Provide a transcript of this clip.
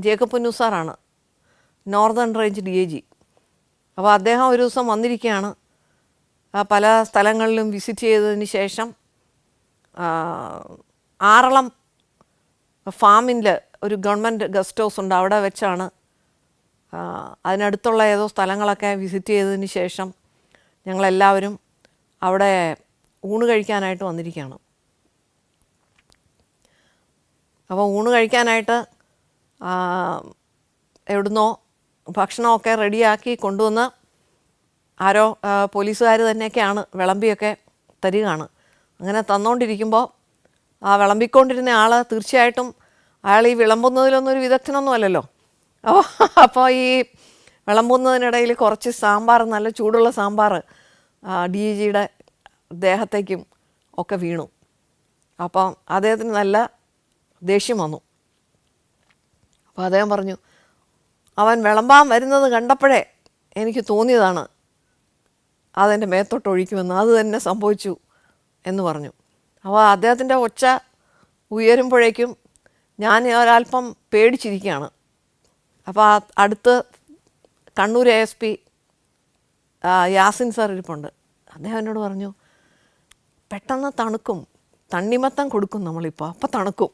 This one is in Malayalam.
ജേക്കബ് പുന്നൂസാറാണ്, നോർത്തേൺ റേഞ്ച് DIG. അപ്പോൾ അദ്ദേഹം ഒരു ദിവസം വന്നിരിക്കുകയാണ്. പല സ്ഥലങ്ങളിലും വിസിറ്റ് ചെയ്തതിന് ശേഷം ആറളം ഫാമിൽ ഒരു ഗവൺമെൻറ് ഗസ്റ്റ് ഹൗസ് ഉണ്ട്, അവിടെ വെച്ചാണ് അതിനടുത്തുള്ള ഏതോ സ്ഥലങ്ങളൊക്കെ വിസിറ്റ് ചെയ്തതിന് ശേഷം ഞങ്ങളെല്ലാവരും അവിടെ ഊണ് കഴിക്കാനായിട്ട് വന്നിരിക്കുകയാണ്. അപ്പോൾ ഊണ് കഴിക്കാനായിട്ട് എവിടുന്നോ ഭക്ഷണമൊക്കെ റെഡിയാക്കി കൊണ്ടുവന്ന് ആരോ പോലീസുകാർ തന്നെയൊക്കെയാണ് വിളമ്പിയൊക്കെ തരികയാണ്. അങ്ങനെ തന്നുകൊണ്ടിരിക്കുമ്പോൾ ആ വിളമ്പിക്കൊണ്ടിരുന്ന ആൾ തീർച്ചയായിട്ടും അയാൾ ഈ വിളമ്പുന്നതിലൊന്നും ഒരു വിദഗ്ധനൊന്നും അല്ലല്ലോ. അപ്പോൾ ഈ വിളമ്പുന്നതിനിടയിൽ കുറച്ച് സാമ്പാർ, നല്ല ചൂടുള്ള സാമ്പാർ DIGയുടെ ദേഹത്തേക്കും ഒക്കെ വീണു. അപ്പം അദ്ദേഹത്തിന് നല്ല ദേഷ്യം വന്നു. അപ്പോൾ അദ്ദേഹം പറഞ്ഞു, അവൻ വിളമ്പാൻ വരുന്നത് കണ്ടപ്പോഴേ എനിക്ക് തോന്നിയതാണ് അതെൻ്റെ മേത്തോട്ട് ഒഴിക്കുമെന്ന്, അത് തന്നെ സംഭവിച്ചു എന്ന് പറഞ്ഞു. അപ്പോൾ അദ്ദേഹത്തിൻ്റെ ഒച്ച ഉയരുമ്പോഴേക്കും ഞാൻ ഒരല്പം പേടിച്ചിരിക്കുകയാണ്. അപ്പോൾ അടുത്ത് കണ്ണൂർ ASP യാസിൻ സാർ ഇരിപ്പുണ്ട്. അദ്ദേഹം എന്നോട് പറഞ്ഞു, പെട്ടെന്ന് തണുക്കും, തണ്ണിമത്തം കൊടുക്കും നമ്മളിപ്പോൾ, അപ്പോൾ തണുക്കും.